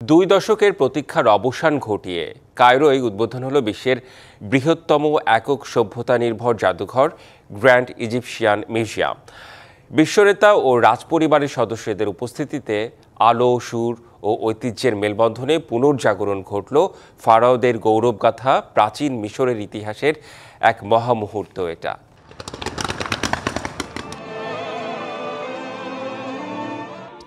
দুই দশকের প্রতীক্ষার অবসান ঘটিয়ে কায়রোয় উদ্বোধন হলো বিশ্বের বৃহত্তম একক সভ্যতা নির্ভর জাদুঘর গ্র্যান্ড ইজিপশিয়ান মিউজিয়াম। বিশ্বনেতা ও রাজপরিবারের সদস্যদের উপস্থিতিতে আলো, সুর ও ঐতিহ্যের মেলবন্ধনে পুনর্জাগরণ ঘটল ফারাওদের গৌরবগাথা প্রাচীন মিশরের ইতিহাসের এক মহামুহূর্ত এটা।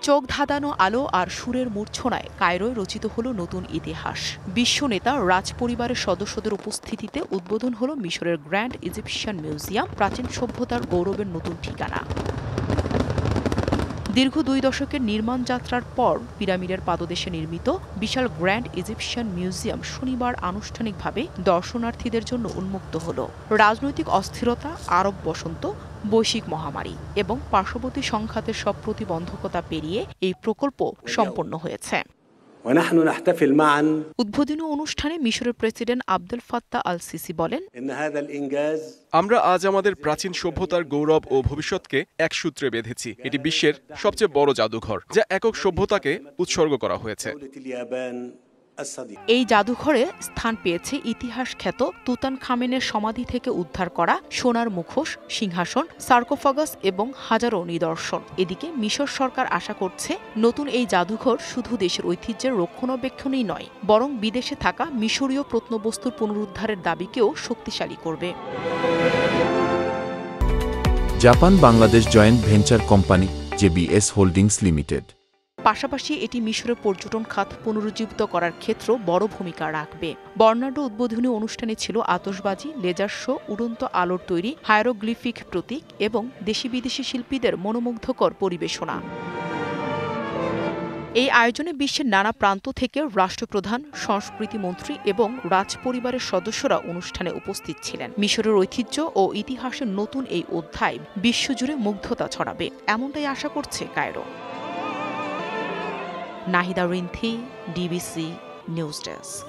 চোখ ধাঁধানো আলো আর সুরের মূর্ছনায় কায়রোয় রচিত হলো নতুন ইতিহাস। বিশ্ব নেতা রাজপরিবারের সদস্যদের উপস্থিতিতে উদ্বোধন হলো মিশরের গ্র্যান্ড ইজিপশিয়ান মিউজিয়াম, প্রাচীন সভ্যতার গৌরবের নতুন ঠিকানা। দীর্ঘ 2 দশকের নির্মাণ যাত্রার পর পিরামিডের পাদদেশে নির্মিত বিশাল গ্র্যান্ড ইজিপশিয়ান মিউজিয়াম শনিবার আনুষ্ঠানিকভাবে দর্শনার্থীদের জন্য উন্মুক্ত হলো। রাজনৈতিক অস্থিরতা, আরব বসন্ত, বৈশ্বিক মহামারী এবং পার্শ্ববর্তী সংঘাতের সব প্রতিবন্ধকতা পেরিয়ে এই প্রকল্প সম্পন্ন হয়েছে। উদ্বোধনী অনুষ্ঠানে মিশরের president Abdul Fattah al CC বলেন, আমরা আজ আমাদের প্রাচীন সভ্যতার গৌরব ও ভবিষ্যৎকে এক সূত্রে বেঁধেছি। এটি বিশ্বের সবচেয়ে বড় জাদুঘর, যা একক সভ্যতাকে উৎসর্গ করা হয়েছে। এই জাদুঘরে স্থান পেয়েছে ইতিহাস খ্যাত তুতানখামেনের সমাধি থেকে উদ্ধার করা সোনার মুখোশ, সিংহাসন, সার্কোফাগাস এবং হাজারো নিদর্শন। এদিকে মিশর সরকার আশা করছে নতুন এই জাদুঘর শুধু দেশের ঐতিহ্যের রক্ষণাবেক্ষণই নয়, বরং বিদেশে থাকা মিশরীয় প্রত্নবস্তুর পুনরুদ্ধারের দাবিকেও শক্তিশালী করবে। Japan Bangladesh joint venture company JBS holdings limited. পাশাপাশি এটি মিশরের পর্যটন খাত পুনরুজ্জীবিত করার ক্ষেত্রে বড় ভূমিকা রাখবে। বর্ণাঢ্য উদ্বোধনী অনুষ্ঠানে ছিল আতশবাজি, লেজার শো, উড়ন্ত আলোর তৈরি হায়ারোগ্লিফিক প্রতীক এবং দেশি বিদেশি শিল্পীদের মনোমুগ্ধকর পরিবেশনা। এই আয়োজনে বিশ্বের নানা প্রান্ত থেকে রাষ্ট্রপ্রধান, সংস্কৃতি মন্ত্রী এবং রাজপরিবারের সদস্যরা অনুষ্ঠানে উপস্থিত ছিলেন। মিশরের ঐতিহ্য ও ইতিহাসের নতুন এই অধ্যায় বিশ্বজুড়ে মুগ্ধতা ছড়াবে, এমনটাই আশা করছে Cairo. Nahida Rinthi, DBC news desk.